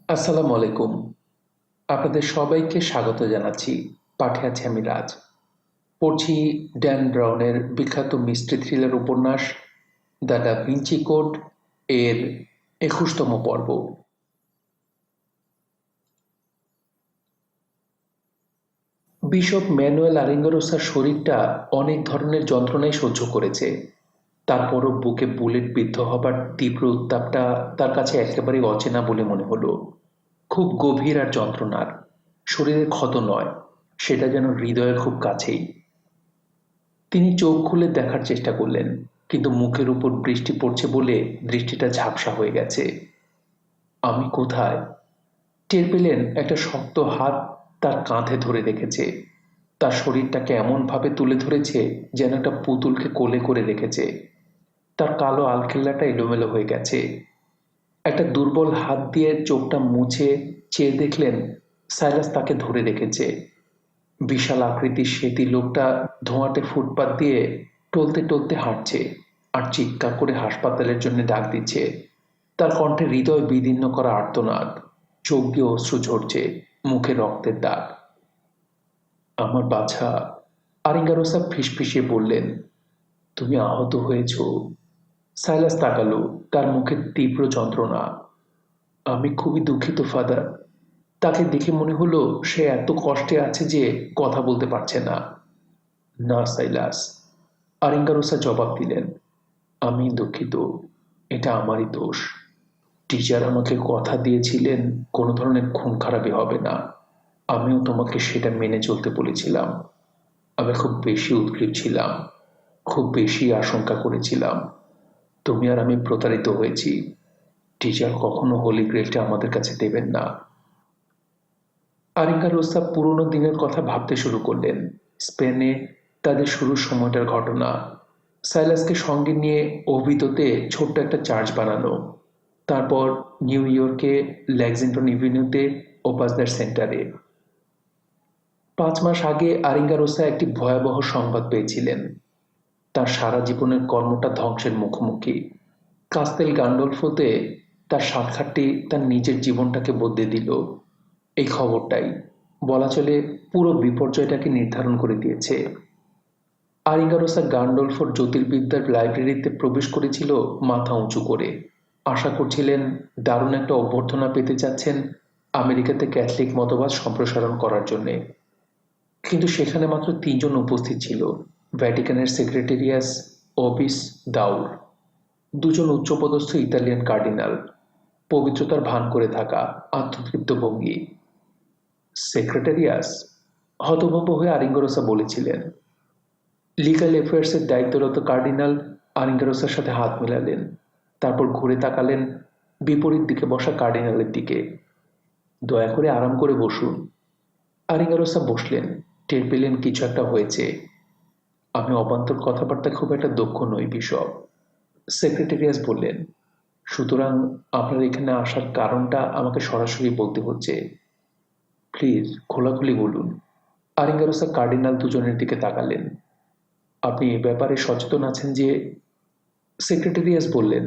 আসসালামু আলাইকুম। আপনাদের সবাইকে স্বাগত জানাচ্ছি। পাঠে আছি আমি রাজ। পড়ছি ড্যান ব্রাউনের বিখ্যাত মিস্ট্রি থ্রিলার উপন্যাস দ্য ডা ভিঞ্চি কোড এর ২১তম পর্ব। বিশপ ম্যানুয়েল আরিঙ্গারোসার শরীরটা অনেক ধরনের যন্ত্রণাই সহ্য করেছে। তারপরও বুকে বুলেট বিদ্ধ হবার তীব্র উত্তাপটা তার কাছে একেবারেই অচেনা বলে মনে হলো। খুব গভীর আর যন্ত্রণার, শরীরের ক্ষত নয়, সেটা যেন হৃদয়ের খুব কাছেই। তিনি চোখ খুলে দেখার চেষ্টা করলেন, কিন্তু মুখের উপর বৃষ্টি পড়ছে বলে দৃষ্টিটা ঝাপসা হয়ে গেছে। আমি কোথায়? টের পেলেন একটা শক্ত হাত তার কাঁধে ধরে রেখেছে। তার শরীরটাকে এমনভাবে তুলে ধরেছে যেন একটা পুতুলকে কোলে করে রেখেছে। তার কালো আলখেল্লাটা এলোমেলো হয়ে গেছে। একটা দুর্বল হাত দিয়ে চোখটা মুছে চেয়ে দেখলেন সাইলাস তাকে ধরে রেখেছে। বিশাল আকৃতির শ্বেতি লোকটা ধোঁয়াটে ফুটপাত দিয়ে টলতে টলতে হাঁটছে আর চিৎকার করে হাসপাতালের জন্য ডাক দিচ্ছে। তার কণ্ঠে হৃদয় বিদীর্ণ করা আর্তনাদ, চোখ দিয়ে অশ্রু ঝরছে, মুখে রক্তের দাগ। আমার বাছা, আরিঙ্গারোসা ফিসফিসিয়ে বললেন, তুমি আহত হয়েছ। সাইলাস তাকালো, তার মুখে তীব্র যন্ত্রণা। আমি খুবই দুঃখিত ফাদার। তাকে দেখে মনে হলো সে এত কষ্টে আছে যে কথা বলতে পারছে না। না সাইলাস, আরিঙ্গারোসা জবাব দিলেন, আমি দুঃখিত, এটা আমারই দোষ। টিচার আমাকে কথা দিয়েছিলেন কোনো ধরনের খুন খারাপি হবে না। আমিও তোমাকে সেটা মেনে চলতে বলেছিলাম। আমি খুব বেশি উদ্গ্রীব ছিলাম, খুব বেশি আশঙ্কা করেছিলাম। তুমি আর আমি প্রতারিত হয়েছি। টিচার কখনো হোলি গ্রেলটা আমাদের কাছে দেবেন না। আরিঙ্গারোসা পুরনো দিনের কথা ভাবতে শুরু করলেন। স্পেনে তাদের শুরুর সময়টার ঘটনা, সাইলাসকে সঙ্গে নিয়ে ওভিদোতে ছোট্ট একটা চার্চ বানানো, তারপর নিউ ইয়র্কে লেক্সিংটন ইভিনিউতে ওপাসদার সেন্টারে। ৫ মাস আগে আরিঙ্গারোসা একটি ভয়াবহ সংবাদ পেয়েছিলেন। তার সারা জীবনের কর্মটা ধ্বংসের মুখোমুখি। কাস্তেল গান্ডোলফোতে তার সাক্ষাৎটি তার নিজের জীবনটাকে বদলে দিল। এই খবরটাই বলা চলে পুরো বিপর্যয়টাকে নির্ধারণ করে দিয়েছে। আরিঙ্গারোসা গান্ডোলফোর জ্যোতির্বিদ্যার লাইব্রেরিতে প্রবেশ করেছিল মাথা উঁচু করে। আশা করছিলেন দারুণ একটা অভ্যর্থনা পেতে যাচ্ছেন আমেরিকাতে ক্যাথলিক মতবাদ সম্প্রসারণ করার জন্যে। কিন্তু সেখানে মাত্র ৩ জন উপস্থিত ছিল: ভ্যাটিকানের সেক্রেটেরিয়াস ওবিস দাউর, ২ জন উচ্চপদস্থ ইতালিয়ান কার্ডিনাল, পবিত্রতার ভান করে থাকা, আত্মতৃপ্ত ভঙ্গি। সেক্রেটারিয়াস? হতভম্ব হয়ে আরিঙ্গারোসা বলেছিলেন। লিগাল অ্যাফেয়ার্সের দায়িত্বরত কার্ডিনাল আরিঙ্গারোসার সাথে হাত মেলালেন, তারপর ঘুরে তাকালেন বিপরীত দিকে বসা কার্ডিনালের দিকে। দয়া করে আরাম করে বসুন। আরিঙ্গারোসা বসলেন, টের পেলেন কিছু একটা হয়েছে। আমি অবান্তর কথাবার্তা খুব একটা দক্ষ নই বিশপ। সেক্রেটারিয়াস বললেন, সুতরাং আপনার এখানে আসার কারণটা আমাকে সরাসরি বলতে হচ্ছে। প্লিজ খোলাখুলি বলুন। আরিঙ্গারোসা কার্ডিনাল দুজনের দিকে তাকালেন। আপনি এ ব্যাপারে সচেতন আছেন যে? সেক্রেটারিয়াস বললেন,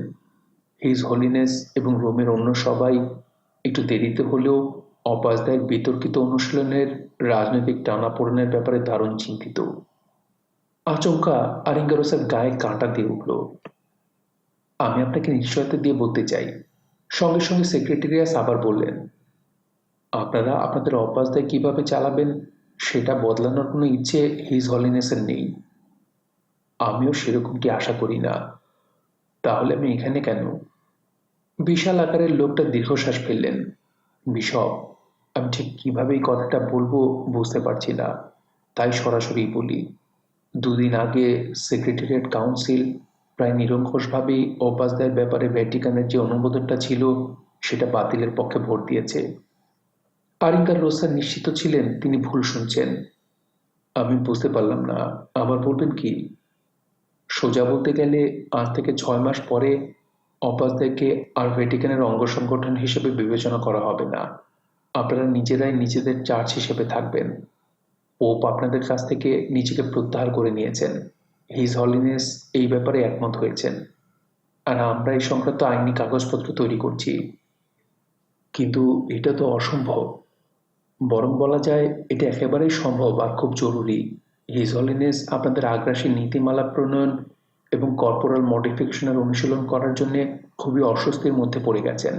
হিজ হোলিনেস এবং রোমের অন্য সবাই একটু দেরিতে হলেও অপাসদায়ের বিতর্কিত অনুশীলনের রাজনৈতিক টানাপোড়েনের ব্যাপারে দারুণ চিন্তিত। আচমকা আরিঙ্গারোসার গায়ে কাঁটা দিয়ে উঠল। আমি আপনাকে নিশ্চয়তা দিয়ে বলতে চাই। সঙ্গে সঙ্গে সেক্রেটারিয়াস আবার বললেন, আপনারা আপনাদের অপাসদায় কিভাবে চালাবেন সেটা বদলানোর কোনো ইচ্ছে হিজ হলিনেসের নেই। আমিও সেরকমটি আশা করি না। তাহলে আমি এখানে কেন? বিশাল আকারের লোকটা দীর্ঘশ্বাস ফেললেন। বিশপ, আমি ঠিক কিভাবে এই কথাটা বলবো বুঝতে পারছি না, তাই সরাসরি বলি। ২ দিন আগে সেক্রেটারিয়েট কাউন্সিল প্রায় নিরঙ্কুশভাবেই অপাসদায়ের ব্যাপারে ভ্যাটিকানের যে অনুমোদনটা ছিল সেটা বাতিলের পক্ষে ভোট দিয়েছে। আরিঙ্গারোসা নিশ্চিত ছিলেন তিনি ভুল শুনছেন। আমি বুঝতে পারলাম না, আবার বলবেন কি? সোজা বলতে গেলে আজ থেকে ৬ মাস পরে অপাসদায়কে আর ভ্যাটিকানের অঙ্গ সংগঠন হিসেবে বিবেচনা করা হবে না। আপনারা নিজেরাই নিজেদের চার্চ হিসেবে থাকবেন। পোপ আপনাদের কাছ থেকে নিজেকে প্রত্যাহার করে নিয়েছেন। হিজ হলিনেস এই ব্যাপারে একমত হয়েছেন, আর আমরা এই সংক্রান্ত আইনি কাগজপত্র তৈরি করছি। কিন্তু এটা তো অসম্ভব। বরং বলা যায় এটা একেবারেই সম্ভব আর খুব জরুরি। হিজ হলিনেস আপনাদের আগ্রাসী নীতিমালা প্রণয়ন এবং কর্পোরাল মডিফিকেশনের অনুশীলন করার জন্য খুবই অস্বস্তির মধ্যে পড়ে গেছেন।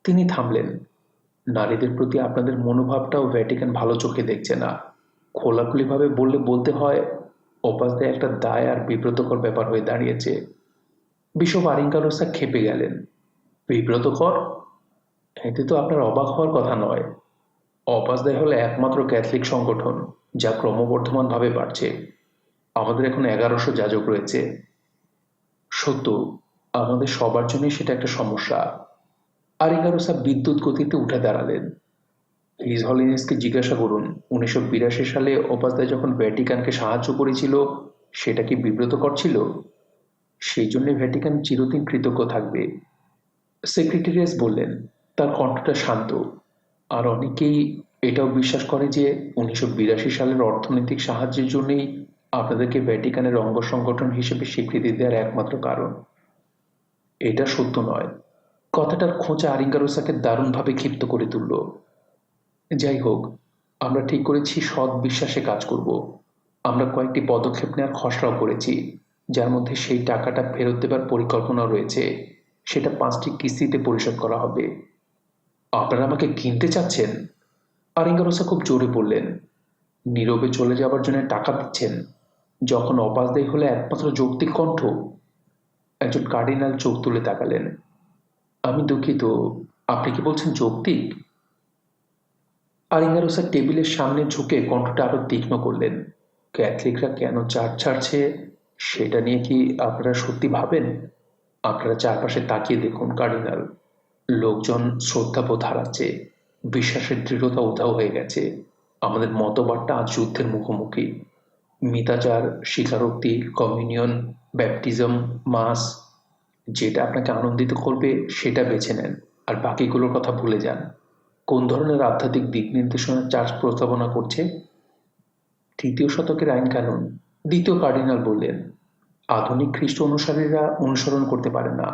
তিনি থামলেন। নারীদের প্রতি আপনাদের মনোভাবটাও ভ্যাটিকান ভালো চোখে দেখছে না। খোলাখুলিভাবে বললে বলতে হয়, ওপাসদায় একটা দায় আর বিব্রতকর ব্যাপার হয়ে দাঁড়িয়েছে। বিশপ আরিঙ্গারোসা ক্ষেপে গেলেন। বিব্রতকর? এতে তো আপনার অবাক হওয়ার কথা নয়। অপাসদায় হলো একমাত্র ক্যাথলিক সংগঠন যা ক্রমবর্ধমানভাবে বাড়ছে। আমাদের এখন 1100 যাজক রয়েছে। সত্য, আমাদের সবার জন্যই সেটা একটা সমস্যা। আরিঙ্গারোসা বিদ্যুৎ গতিতে উঠে দাঁড়ালেন। হিজ হলিনেসকে জিজ্ঞাসা করুন, 1982 সালে ওপাসদায় যখন ভ্যাটিকানকে সাহায্য করেছিল সেটা কি বিব্রতকর ছিল? সেই জন্য ভ্যাটিকান চিরদিন কৃতজ্ঞ থাকবে। সেক্রেটারিয়াস বললেন, তার কণ্ঠটা শান্ত। আর অনেকেই এটাও বিশ্বাস করে যে 1982 সালের অর্থনৈতিক সাহায্যের জন্যই আপনাদেরকে ভ্যাটিকানের অঙ্গ সংগঠন হিসেবে স্বীকৃতি দেওয়ার একমাত্র কারণ। এটা সত্য নয়। কথাটার খোঁচা আরিঙ্গারোসাকে দারুণভাবে ক্ষিপ্ত করে তুলল। যাই হোক, আমরা ঠিক করেছি সৎ বিশ্বাসে কাজ করব। আমরা কয়েকটি পদক্ষেপ নেওয়ার খসড়াও করেছি, যার মধ্যে সেই টাকাটা ফেরত দেবার পরিকল্পনা রয়েছে। সেটা 5টি কিস্তিতে পরিশোধ করা হবে। আপনারা আমাকে কিনতে চাচ্ছেন? আরিঙ্গারোসা খুব জোরে বললেন। নীরবে চলে যাবার জন্য টাকা দিচ্ছেন যখন অপাসদায়ী হলে একমাত্র যৌক্তিক কণ্ঠ। একজন কার্ডিনাল চোখ তুলে তাকালেন। আমি দুঃখিত, আপনি কি বলছেন যৌক্তিক? আরিঙ্গারোসা টেবিলের সামনে ঝুঁকে কণ্ঠটা আরো তীক্ষ্ণ করলেন। ক্যাথলিকরা কেন চার্চ ছাড়ছে সেটা নিয়ে কি আপনারা সত্যি ভাবেন? আপনারা চারপাশে তাকিয়ে দেখুন কার্ডিনাল। লোকজন শ্রদ্ধাবোধ হারাচ্ছে, বিশ্বাসের দৃঢ়তা উধাও হয়ে গেছে। আমাদের মতবাদটা আজ যুদ্ধের মুখোমুখি। মিতাচার, স্বীকারোক্তি, কমিউনিয়ন, ব্যাপটিজম, মাস, যেটা আপনাকে আনন্দিত করবে সেটা বেছে নেন, আর বাকিগুলোর কথা ভুলে যান। কোন ধরনের আধ্যাত্মিক দিক নির্দেশনা চার্চ প্রস্তাবনা করছে? 3য় শতকের আইন কানুন। দ্বিতীয় কার্ডিনাল বললেন, আধুনিক খ্রিস্ট অনুসারীরা অনুসরণ করতে পারে না।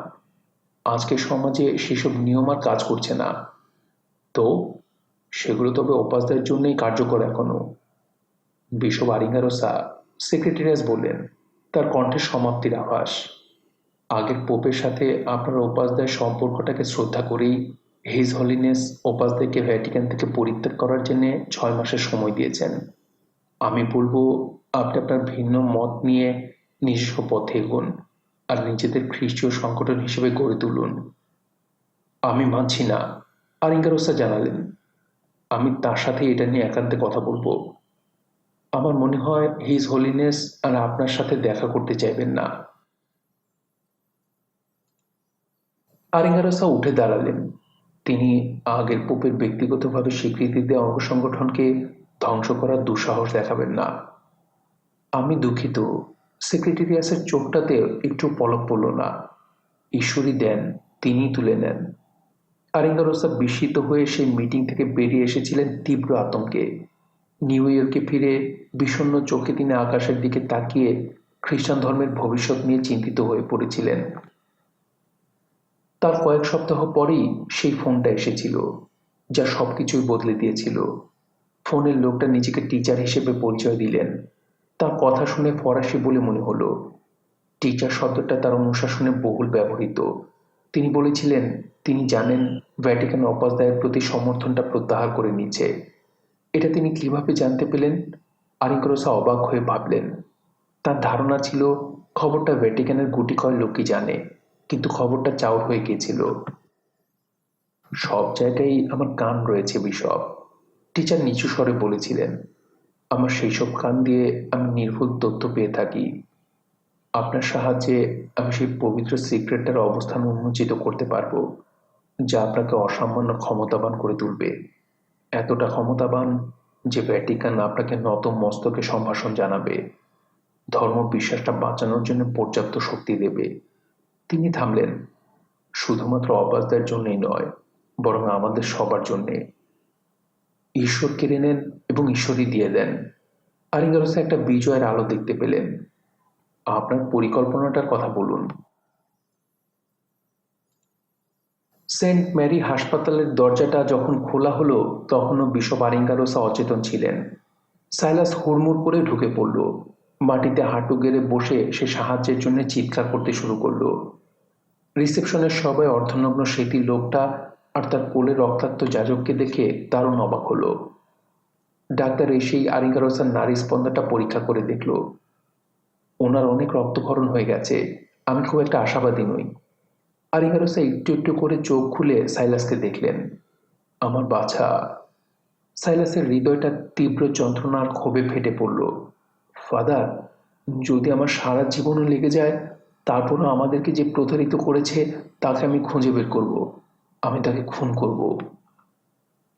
আজকের সমাজে সেসব নিয়ম আর কাজ করছে না। তো সেগুলো তবে উপাসদের জন্যই কার্যকর এখনো। বিশপ আরিঙ্গারোসা, সেক্রেটারিয়াস বললেন, তার কণ্ঠে সমাপ্তির আভাস। আগের পোপের সাথে আপনার উপাসদায় সম্পর্কটাকে শ্রদ্ধা করেই হিজ হলিনেস উপাসদায়কে ভ্যাটিকান থেকে পরিত্যাগ করার জন্য 6 মাসের সময় দিয়েছেন। আমি বলবো আপনি আপনার ভিন্ন মত নিয়ে নিজস্ব পথে এগোন আর নিজেদের খ্রিস্টীয় সংগঠন হিসেবে গড়ে তুলুন। আমি মানছি না, আরিঙ্গারোসা জানালেন। আমি তার সাথে এটা নিয়ে একান্তে কথা বলবো। আমার মনে হয় হিজ হোলিনেস আর আপনার সাথে দেখা করতে চাইবেন না। আরিঙ্গারোসা উঠে দাঁড়ালেন। তিনি আগের পোপের ব্যক্তিগতভাবে স্বীকৃতি দেওয়া অঙ্গ সংগঠনকে ধ্বংস করার দুঃসাহস দেখাবেন না। আমি দুঃখিত। সেক্রেটারিয়াসের চোখটাতে একটু পলক পড়ল না। ঈশ্বরই দেন, তিনিই তুলে নেন। আরিঙ্গারোসা বিস্মিত হয়ে সেই মিটিং থেকে বেরিয়ে এসেছিলেন তীব্র আতঙ্কে। নিউ ইয়র্কে ফিরে বিষণ্ণ চোখে তিনি আকাশের দিকে তাকিয়ে খ্রিস্টান ধর্মের ভবিষ্যৎ নিয়ে চিন্তিত হয়ে পড়েছিলেন। তার কয়েক সপ্তাহ পরেই সেই ফোনটা এসেছিল, যা সবকিছুই বদলে দিয়েছিল। ফোনের লোকটা নিজেকে টিচার হিসেবে পরিচয় দিলেন। তার কথা শুনে ফরাসি বলে মনে হলো। টিচার শব্দটা তার অনুশাসনে বহুল ব্যবহৃত। তিনি বলেছিলেন তিনি জানেন ভ্যাটিকান উপাসদায়ের প্রতি সমর্থনটা প্রত্যাহার করে নিচ্ছে। এটা তিনি কিভাবে জানতে পেলেন? আরিঙ্গারোসা অবাক হয়ে ভাবলেন। তার ধারণা ছিল খবরটা ভ্যাটিকানের গুটি কয়েক লোকই জানে, কিন্তু খবরটা চাউর হয়ে গিয়েছিল। সব জায়গায় আমার কান রয়েছে বিশপ, টিচার নিচু স্বরে বলেছিলেন। আমার সেই সব কান দিয়ে আমি নির্ভুল তথ্য পেয়ে থাকি। আপনার সাহায্যে আমি সেই পবিত্র সিক্রেটটার অবস্থান উন্মোচিত করতে পারবো, যা আপনাকে অসামান্য ক্ষমতাবান করে তুলবে। এতটা ক্ষমতাবান যে ভ্যাটিকান আপনাকে নত মস্তকে সম্ভাষণ জানাবে, ধর্ম বিশ্বাসটা বাঁচানোর জন্য পর্যাপ্ত শক্তি দেবে। তিনি থামলেন। শুধুমাত্র অবাসদের জন্যই নয়, বরং আমাদের সবার জন্যে। ঈশ্বর কেড়ে নেন এবং ঈশ্বরই দিয়ে দেন। আরিঙ্গারোসা একটা বিজয়ের আলো দেখতে পেলেন। আপনার পরিকল্পনাটার কথা বলুন। সেন্ট ম্যারি হাসপাতালের দরজাটা যখন খোলা হলো তখনও বিশপ আরিঙ্গারোসা অচেতন ছিলেন। সাইলাস হুড়মুড় করে ঢুকে পড়ল। মাটিতে হাঁটু গেড়ে বসে সে সাহায্যের জন্য চিৎকার করতে শুরু করলো। রিসেপশনের সবাই অর্ধনগ্ন সেতী লোকটা আর তার কোলে রক্তাক্ত যাজককে দেখে দারুণ অবাক হলো। ডাক্তার এসেই আরিঙ্গারোসার নারী স্পন্দনটা পরীক্ষা করে দেখল। ওনার অনেক রক্তক্ষরণ হয়ে গেছে, আমি খুব একটা আশাবাদী নই। আরিঙ্গারোসা একটু একটু করে চোখ খুলে সাইলাসকে দেখলেন। আমার বাছা। সাইলাসের হৃদয়টা তীব্র যন্ত্রণার ক্ষোভে ফেটে পড়ল। ফাদার, যদি আমার সারা জীবনও লেগে যায়, তারপরও আমাদেরকে যে প্রতারিত করেছে তাকে আমি খুঁজে বের করব। আমি তাকে খুন করব।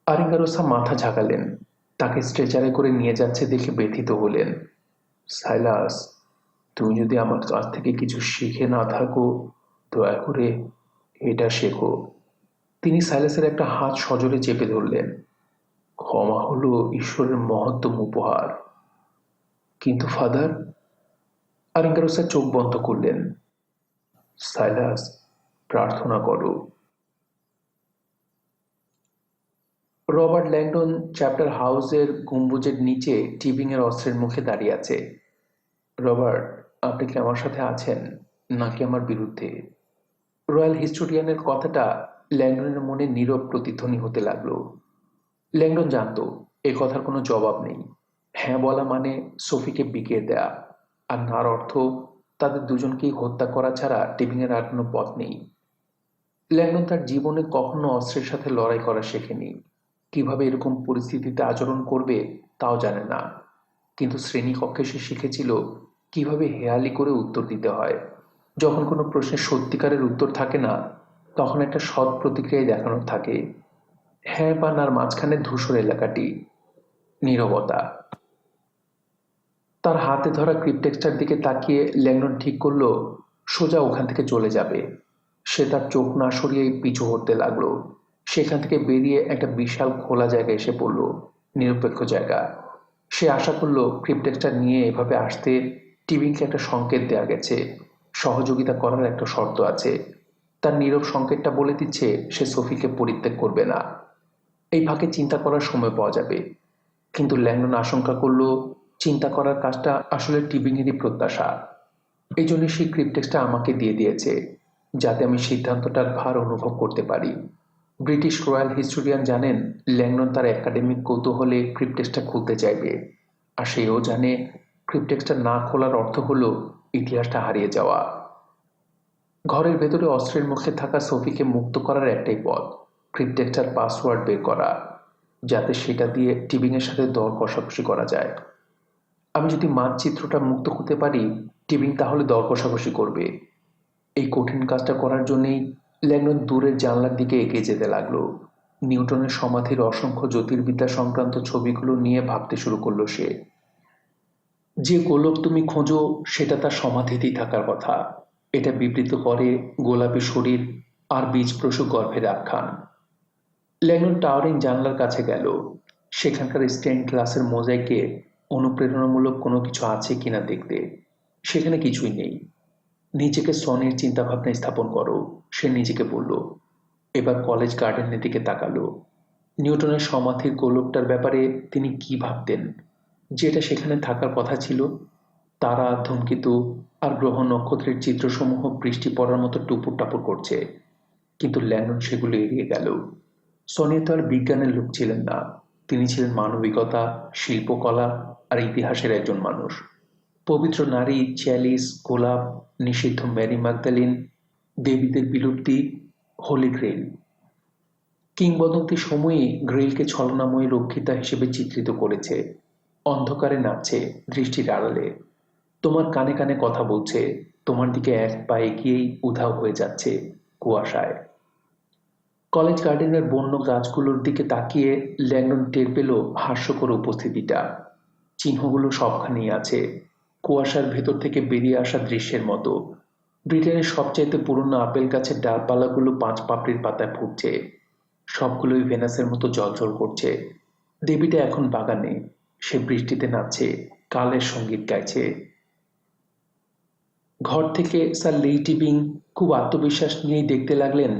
আরিঙ্গারোসা মাথা ঝাঁকালেন। তাকে স্ট্রেচারে করে নিয়ে যাচ্ছে দেখে ব্যথিত হলেন। সাইলাস, তুমি যদি আমার কাছ থেকে কিছু শিখে না থাকো, দয়া করে এটা শেখো। তিনি সাইলাসের একটা হাত সজোরে চেপে ধরলেন। ক্ষমা হলো ঈশ্বরের মহত্তম উপহার। কিন্তু ফাদার, আরিঙ্গারোসা চোখ বন্ধ করলেন। সাইলাস, প্রার্থনা করো। রবার্ট ল্যাংডন চ্যাপ্টার হাউসের গম্বুজের নিচে টিবিংয়ের অস্ত্রের মুখে দাঁড়িয়ে আছে। রবার্ট, আপনি কি আমার সাথে আছেন নাকি আমার বিরুদ্ধে? রয়্যাল হিস্টোরিয়ানের কথাটা ল্যাংডনের মনে নীরব প্রতিধ্বনি হতে লাগলো। ল্যাংডন জানত এ কথার কোনো জবাব নেই। হ্যাঁ বলা মানে সোফিকে বিকিয়ে দেয়া, আর নার অর্থ তাদের দুজনকেই হত্যা করা ছাড়া টিবিংয়ের আর কোনো পথ নেই। ল্যাংডন তার জীবনে কখনো অস্ত্রের সাথে লড়াই করা শেখেনি। কিভাবে এরকম পরিস্থিতিতে আচরণ করবে তাও জানে না। কিন্তু শ্রেণীকক্ষে সে শিখেছিল কিভাবে হেয়ালি করে উত্তর দিতে হয়। যখন কোনো প্রশ্নের সত্যিকারের উত্তর থাকে না, তখন একটা সৎ প্রতিক্রিয়ায় দেখানোর থাকে। হ্যাঁ বা নার মাঝখানে ধূসর এলাকাটি, নীরবতা। তার হাতে ধরা ক্রিপ্টেক্সটার দিকে তাকিয়ে ল্যাংডন ঠিক করলো সোজা ওখান থেকে চলে যাবে। সে তার চোখ না সরিয়ে পিছু হটতে লাগলো। সেখান থেকে বেরিয়ে একটা বিশাল খোলা জায়গায় এসে পড়ল, নিরপেক্ষ জায়গা। সে আশা করলো ক্রিপ্টেক্সটা নিয়ে এভাবে আসতে টিবিংকে একটা সংকেত দেওয়া গেছে, সহযোগিতা করার একটা শর্ত আছে। তার নীরব সংকেতটা বলে দিচ্ছে সে সোফিকে পরিত্যাগ করবে না। এই ফাঁকে চিন্তা করার সময় পাওয়া যাবে। কিন্তু ল্যাংডন আশঙ্কা করল চিন্তা করার কাজটা আসলে টিবিংয়েরই প্রত্যাশা। এই জন্য সেই ক্রিপ্টেক্সটা আমাকে দিয়ে দিয়েছে, যাতে আমি সিদ্ধান্তটার ভার অনুভব করতে পারি। ব্রিটিশ রয়্যাল হিস্টোরিয়ান জানেন ল্যাংডন তার একাডেমিক কৌতূহলে ক্রিপ্টেক্সটা খুলতে চাইবে, আর সেও জানে ক্রিপ্টেক্সটা না খোলার অর্থ হলো ইতিহাসটা হারিয়ে যাওয়া। ঘরের ভেতরে অস্ত্রের মুখে থাকা সোফিকে মুক্ত করার একটাই পথ, ক্রিপ্টেক্সটার পাসওয়ার্ড বের করা, যাতে সেটা দিয়ে টিবিংয়ের সাথে দর কষাকষি করা যায়। আমি যদি মানচিত্রটা মুক্ত করতে পারি, টিবিং তাহলে দর কষাকষি করবে। এই কঠিন কাজটা করার জন্যেই ল্যাংডন দূরের জানলার দিকে এগিয়ে যেতে লাগলো। নিউটনের সমাধির অসংখ্য জ্যোতির্বিদ্যা সংক্রান্ত ছবিগুলো নিয়ে ভাবতে শুরু করলো সে। যে গোলক তুমি খোঁজো সেটা তার সমাধিতেই থাকার কথা। এটা বিবৃত করে গোলাপি শরীর আর বীজপ্রসূ গর্ভের আখ্যান। ল্যাংডন টাওয়ারিং জানলার কাছে গেল। সেখানকার স্টেইন গ্লাসের মোজাইকে অনুপ্রেরণামূলক কোনো কিছু আছে কিনা দেখতে। সেখানে কিছুই নেই। নিজেকে সনির চিন্তাভাবনায় স্থাপন করো, সে নিজেকে বলল। এবার কলেজ গার্ডেনের দিকে তাকালো। নিউটনের সমাধির গোলকটার ব্যাপারে তিনি কি ভাবতেন? যেটা সেখানে থাকার কথা ছিল। তারা, ধূমকেতু আর গ্রহ নক্ষত্রের চিত্রসমূহ বৃষ্টি পড়ার মতো টুপুর টাপুর করছে। কিন্তু ল্যান্ডন সেগুলো এড়িয়ে গেল। সনি তো আর বিজ্ঞানের লোক ছিলেন না, তিনি ছিলেন মানবিকতা, শিল্পকলা আর ইতিহাসের একজন মানুষ। পবিত্র নারী, চ্যালিস, গোলাপ, নিষিদ্ধ ম্যারি ম্যাগদালিন, দেবীদের বিলুপ্তি, হোলি গ্রেইল। কিংবদন্তি সময়ই গ্রেইলকে ছলনাময়ী রক্ষিতা হিসেবে চিত্রিত করেছে। অন্ধকারে নাচছে, দৃষ্টির আড়ালে। তোমার কানে কানে কথা বলছে, তোমার দিকে এক পা এগিয়েই উধাও হয়ে যাচ্ছে কুয়াশায়। কলেজ গার্ডেনের বন্য গাছগুলোর দিকে তাকিয়ে ল্যাংডন টের পেল হাস্যকর উপস্থিতিটা। চিহ্নগুলো সবখানেই আছে, কুয়াশার ভেতর থেকে বেরিয়ে আসা দৃশ্যের মতো। ব্রিটেনের সবচাইতে পুরনো আপেল গাছের ডালপালাগুলো 5 পাপড়ির পাতায় ফুটছে। সবগুলোই ভেনাসের মতো জ্বলজ্বল করছে। দেবীটা এখন বাগানে, সে বৃষ্টিতে নাচছে, কালের সঙ্গীত গাইছে। ঘর থেকে স্যার লেই টিবিং খুব আত্মবিশ্বাস নিয়েই দেখতে লাগলেন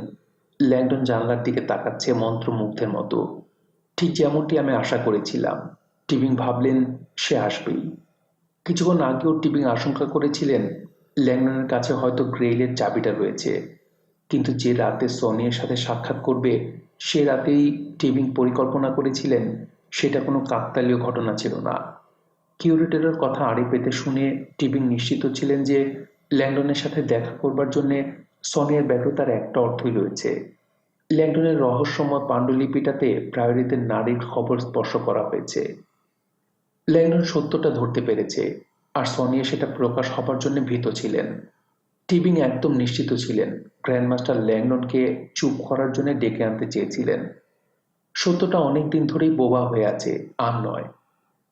ল্যাংডন জানলার দিকে তাকাচ্ছে মন্ত্রমুগ্ধের মতো, ঠিক যেমনটি আমি আশা করেছিলাম। টিবিং ভাবলেন সে আসবেই। কিছুক্ষণ আগেও টিবিং আশঙ্কা করেছিলেন ল্যাংডনের কাছে হয়তো গ্রেইলের চাবিটা রয়েছে, কিন্তু যে রাতে সনিয়ার সাথে সাক্ষাৎ করবে সে রাতেই টিবিং পরিকল্পনা করেছিলেন সেটা কোনো কাকতালীয় ঘটনা ছিল না। কিউরেটরের কথা আড়ি পেতে শুনে টিবিং নিশ্চিত ছিলেন যে ল্যাংডনের সাথে দেখা করবার জন্যে সনিয়ার ব্যগ্রতার একটা অর্থই রয়েছে। ল্যাংডনের রহস্যময় পাণ্ডুলিপিটাতে প্রায়োরিতের নারীর খবর স্পর্শ করা হয়েছে। ল্যাংডন সত্যটা ধরতে পেরেছে, আর সনিয়া সেটা প্রকাশ হবার জন্য ভীত ছিলেন। টিবিং একদম নিশ্চিত ছিলেন গ্র্যান্ডমাস্টার ল্যাংডনকে চুপ করার জন্য ডেকে আনতে চেয়েছিলেন। সত্যটা অনেকদিন ধরেই বোবা হয়ে আছে, আর নয়।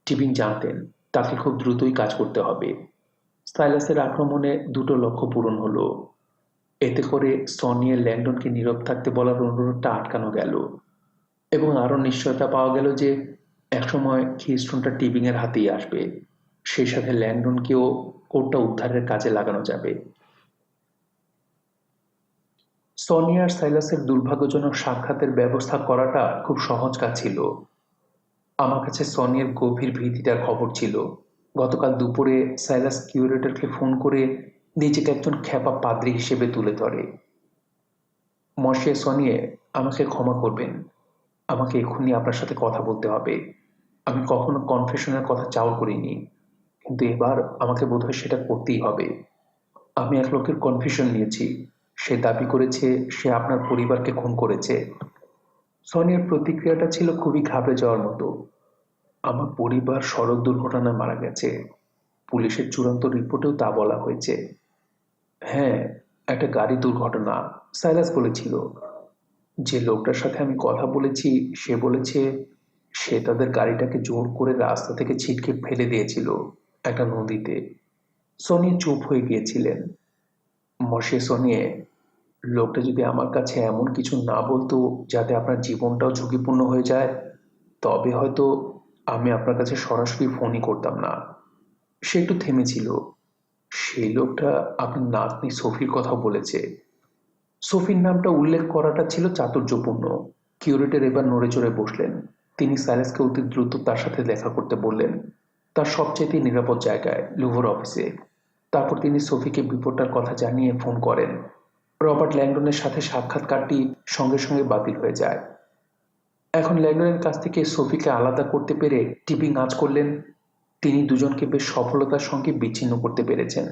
টিবিং জানতেন তাকে খুব দ্রুতই কাজ করতে হবে। সাইলাসের আক্রমণে দুটো লক্ষ্য পূরণ হলো। এতে করে সনিয়া ল্যাংডনকে নীরব থাকতে বলার অনুরোধটা আটকানো গেল, এবং আরও নিশ্চয়তা পাওয়া গেল যে একসময় খিস্টনটা টিবিংয়ের হাতেই আসবে। সেই সাথে ল্যাংডনকেও কোডটা উদ্ধারের কাজে লাগানো যাবে। সনিয়া আর সাইলাসের দুর্ভাগ্যজনক সাক্ষাতের ব্যবস্থা করাটা খুব সহজ কাজ ছিল। আমার কাছে সনিয়ার গভীর ভীতিটার খবর ছিল। গতকাল দুপুরে সাইলাস কিউরেটরকে ফোন করে নিজেকে একজন খ্যাপা পাদ্রী হিসেবে তুলে ধরে। মশে সনিয়ে, আমাকে ক্ষমা করবেন, আমাকে এক্ষুনি আপনার সাথে কথা বলতে হবে। আমি কখনো কনফেশনের কথা চাওয়া করিনি, কিন্তু এবার আমাকে বোধহয় সেটা করতেই হবে। আমি এক লোকের কনফিউশন নিয়েছি। সে দাবি করেছে সে আপনার পরিবারকে খুন করেছে। সনিয়ার প্রতিক্রিয়াটা ছিল খুবই ঘাবড়ে যাওয়ার মতো। আমার পরিবার সড়ক দুর্ঘটনায় মারা গেছে, পুলিশের চূড়ান্ত রিপোর্টেও তা বলা হয়েছে। হ্যাঁ, একটা গাড়ি দুর্ঘটনা, সাইলাস বলেছিল। যে লোকটার সাথে আমি কথা বলেছি সে বলেছে সে তাদের গাড়িটাকে জোর করে রাস্তা থেকে ছিটকে ফেলে দিয়েছিল একটা নদীতে। সনিয়া চুপ হয়ে গিয়েছিলেন। মশে সনিয়ে, লোকটা যদি আমার কাছে এমন কিছু না বলতো যাতে আপনার জীবনটাও ঝুঁকিপূর্ণ হয়ে যায়, তবে হয়তো আমি আপনার কাছে সরাসরি ফোনই করতাম না। সে একটু থেমেছিল। সেই লোকটা আপনার নাতনি সোফির কথা বলেছে। সোফির নামটা উল্লেখ করাটা ছিল চাতুর্যপূর্ণ। কিউরেটর এবার নড়ে চড়ে বসলেন। তিনি সাইলাসকে অতি দ্রুত তার সাথে দেখা করতে বললেন, তার সবচেয়ে নিরাপদ জায়গায়, লুভর অফিসে। তারপর তিনি সোফিকে বিপদটার কথা জানিয়ে ফোন করেন। রবার্ট ল্যাংডনের সাথে সাক্ষাৎকারটি সঙ্গে সঙ্গে বাতিল হয়ে যায়। এখন ল্যাংডনের কাছ থেকে সোফিকে আলাদা করতে পেরে টিপিং আঁচ করলেন তিনি দুজনকে বেশ সফলতার সঙ্গে বিচ্ছিন্ন করতে পেরেছেন।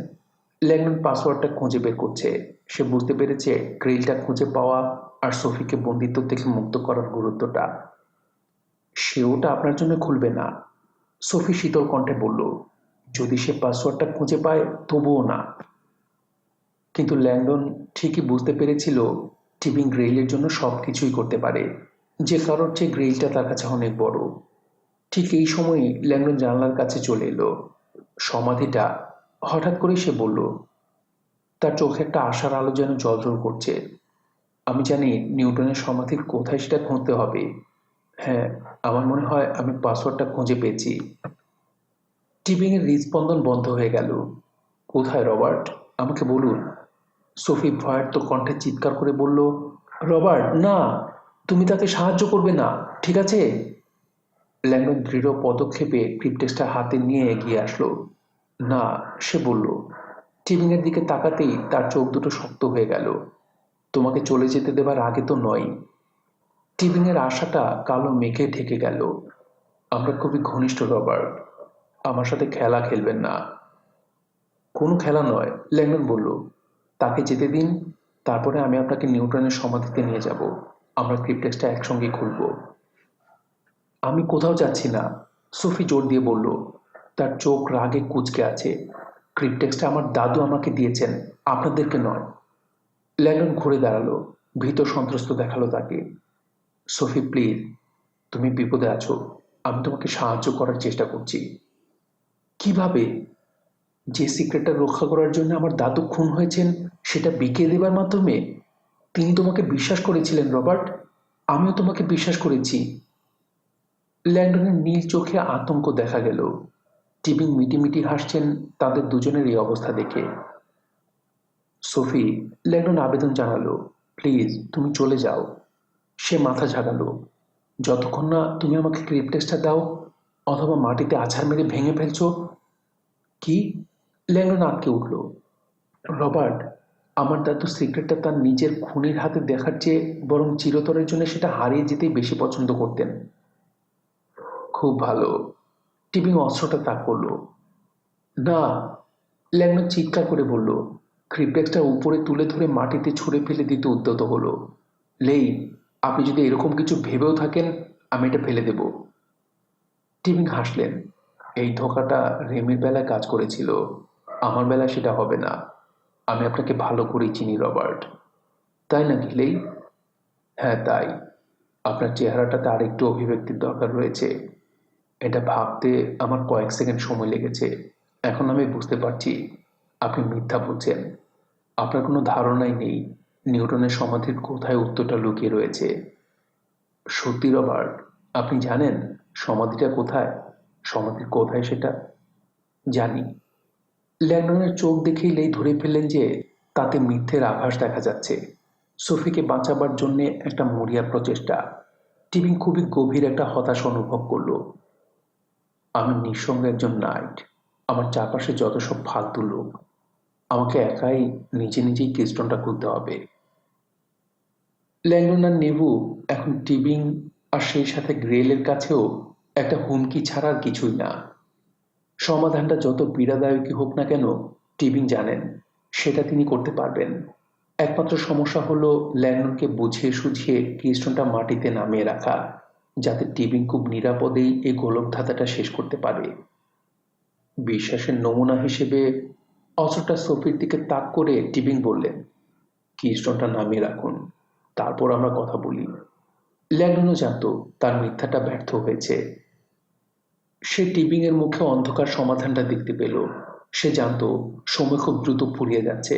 ল্যাংডন পাসওয়ার্ডটা খুঁজে বের করছে। সে বুঝতে পেরেছে গ্রিলটা খুঁজে পাওয়া আর সোফিকে বন্দিত্ব থেকে মুক্ত করার গুরুত্বটা। সে ওটা আপনার জন্য খুলবে না, সোফি শীতল কণ্ঠে বলল। যদি সে পাসওয়ার্ডটা খুঁজে পায় তবুও না। কিন্তু ল্যাংডন ঠিকই বুঝতে পেরেছিল টিপিং গ্রেইলের জন্য সব কিছুই করতে পারে, যে কারোর চেয়ে গ্রেইলটা তার কাছে অনেক বড়। ঠিক এই সময়ই ল্যাংডন জানলার কাছে চলে এলো। সমাধিটা, হঠাৎ করে সে বলল। তার চোখে একটা আশার আলো যেন জ্বলজ্বল করছে। আমি জানি নিউটনের সমাধির কোথায় সেটা খুঁজতে হবে। হ্যাঁ, আমার মনে হয় আমি পাসওয়ার্ডটা খুঁজে পেয়েছি। টিপিংয়ের হৃদস্পন্দন বন্ধ হয়ে গেল। কোথায় রবার্ট, আমাকে বলুন। সোফি ভয়ার্ত কণ্ঠে চিৎকার করে বলল, রবার্ট না, তুমি তাকে সাহায্য করবে না, ঠিক আছে? ল্যাংডন দৃঢ় পদক্ষেপে ক্রিপ্টেক্সটা হাতে নিয়ে এগিয়ে আসলো। না, সে বলল। টিপিংয়ের দিকে তাকাতেই তার চোখ দুটো শক্ত হয়ে গেল। তোমাকে চলে যেতে দেবার আগে তো নয়। টিপিংয়ের আশাটা কালো মেঘে ঢেকে গেল। আমরা খুবই ঘনিষ্ঠ রবার্ট, আমার সাথে খেলা খেলবেন না। কোনো খেলা নয়, ল্যাংডন বলল। তাকে যেতে দিন, তারপরে আমি আপনাকে নিউটনের সমাধিতে নিয়ে যাব। আমরা ক্রিপ্টেক্সটা একসঙ্গে খুলব। আমি কোথাও যাচ্ছি না, সোফি জোর দিয়ে বলল। তার চোখ রাগে কুঁচকে আছে। ক্রিপ্টেক্সটা আমার দাদু আমাকে দিয়েছেন, আপনাদেরকে নয়। ল্যাংডন ঘুরে দাঁড়ালো, ভীত সন্ত্রস্ত দেখালো তাকে। সোফি প্লিজ, তুমি বিপদে আছো, আমি তোমাকে সাহায্য করার চেষ্টা করছি। কিভাবে? যে সিক্রেটটা রক্ষা করার জন্য আমার দাদু খুন হয়েছেন সেটা বিকিয়ে দেবার মাধ্যমে। তিনি তোমাকে বিশ্বাস করেছিলেন রবার্ট, আমিও তোমাকে বিশ্বাস করেছি। ল্যান্ডনের নীল চোখে আতঙ্ক দেখা গেল। টিপিং মিটিমিটি হাসছেন তাদের দুজনের এই অবস্থা দেখে। সোফি, ল্যান্ডন আবেদন জানালো, প্লিজ তুমি চলে যাও। সে মাথা ঝাঁকালো। যতক্ষণ না তুমি আমাকে ক্রিপ্টেক্সটা দাও অথবা মাটিতে আছাড় মেরে ভেঙে ফেলছো। কি? ল্যাংডন আটকে উঠল। রবার্ট, আমার দাদু সিক্রেটটা তার নিজের খুনির হাতে দেখার চেয়ে বরং চিরতরের জন্য সেটা হারিয়ে যেতেই বেশি পছন্দ করতেন। খুব ভালো। টিবিং অস্ত্রটা তাক করল। না! ল্যাংডন চিৎকার করে বলল। ক্রিপ্টেক্সটা উপরে তুলে ধরে মাটিতে ছুঁড়ে ফেলে দিতে উদ্যত হলো। লেই, আপনি যদি এরকম কিছু ভেবেও থাকেন আমি এটা ফেলে দেব। টিবিং হাসলেন। এই ধোঁকাটা রেমির বেলায় কাজ করেছিল, আমার বেলায় সেটা হবে না। আমি আপনাকে ভালো করেই চিনি রবার্ট। তাই নাকি লেই? হ্যাঁ তাই। আপনার চেহারাটাতে আর একটু অভিব্যক্তির দরকার রয়েছে। এটা ভাবতে আমার কয়েক সেকেন্ড সময় লেগেছে। এখন আমি বুঝতে পারছি আপনি মিথ্যা বলছেন। আপনার কোনো ধারণাই নেই নিউটনের সমাধির কোথায় উত্তরটা লুকিয়ে রয়েছে। সত্যি রবার্ট, আপনি জানেন সমাধিটা কোথায়? সমাধির কোথায় সেটা? জানি। ল্যান্ডনের চোখ দেখেই লেই ধরে ফেললেন যে তাতে মিথ্যের আভাস দেখা যাচ্ছে। সোফিকে বাঁচাবার জন্যে একটা মরিয়া প্রচেষ্টা। টিবিং খুবই গভীর একটা হতাশ অনুভব করল। আমি নিঃসঙ্গ একজন নাইট। আমার চারপাশে যত সব ফালতু লোক। আমাকে একাই নিজেই কিস্টনটা খুলতে হবে। ল্যাংডন আর নেভু এখন টিবিং আর সেই সাথে গ্রেলের কাছেও একটা হুমকি ছাড়া আর কিছুই না। সমাধানটা যত পীড়াদায়কই হোক না কেন টিবিং জানেন সেটা তিনি করতে পারবেন। একমাত্র সমস্যা হলো ল্যাংডনকে বুঝিয়ে সুঝিয়ে কিস্টনটা মাটিতে নামিয়ে রাখা, যাতে টিবিং খুব নিরাপদেই এই গোলকধাঁধাটা শেষ করতে পারে। বিশ্বাসের নমুনা হিসেবে অস্ত্রটা সোফির দিকে তাক করে টিবিং বললেন, কিস্টনটা নামিয়ে রাখুন, তারপর আমরা কথা বলি। ল্যাংডনও জানত তার মিথ্যাটা ব্যর্থ হয়েছে। সে টিবিং এর মুখে অন্ধকার সমাধানটা দেখতে পেল। সে জানত সময় খুব দ্রুত ফুরিয়ে যাচ্ছে।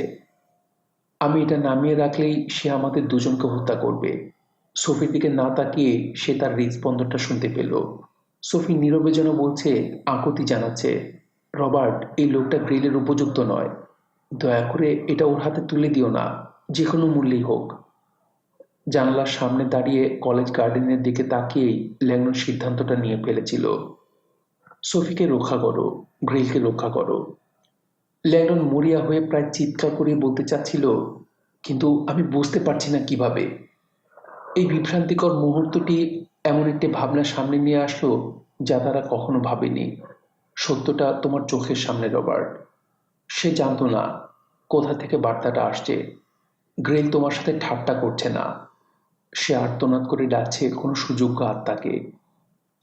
আমি এটা নামিয়ে রাখলেই সে আমাদের দুজনকে হত্যা করবে। সোফির দিকে না তাকিয়ে সে তার হৃদস্পন্দনটা শুনতে পেল। সোফি নীরবে যেন বলছে, আকুতি জানাচ্ছে, রবার্ট, এই লোকটা গ্রিলের উপযুক্ত নয়। দয়া করে এটা ওর হাতে তুলে দিও না, যে কোনো মূল্যেই হোক। জানালার সামনে দাঁড়িয়ে কলেজ গার্ডেনের দিকে তাকিয়েই ল্যাংডন সিদ্ধান্তটা নিয়ে ফেলেছিল। সোফিকে রক্ষা করো, গ্রিলকে রক্ষা করো। ল্যাংডন মরিয়া হয়ে প্রায় চিৎকার করে বলতে চাচ্ছিল, কিন্তু আমি বুঝতে পারছি না কিভাবে। এই বিভ্রান্তিকর মুহূর্তটি এমন একটি ভাবনা সামনে নিয়ে আসলো যা তারা কখনো ভাবেনি। সত্যটা তোমার চোখের সামনে রবার্ট। সে জানত না কোথা থেকে বার্তাটা আসছে। গ্রেল তোমার সাথে ঠাট্টা করছে না। সে আর্তনাদ করে ডাকছে কোনো সুযোগ্য আত্মাকে।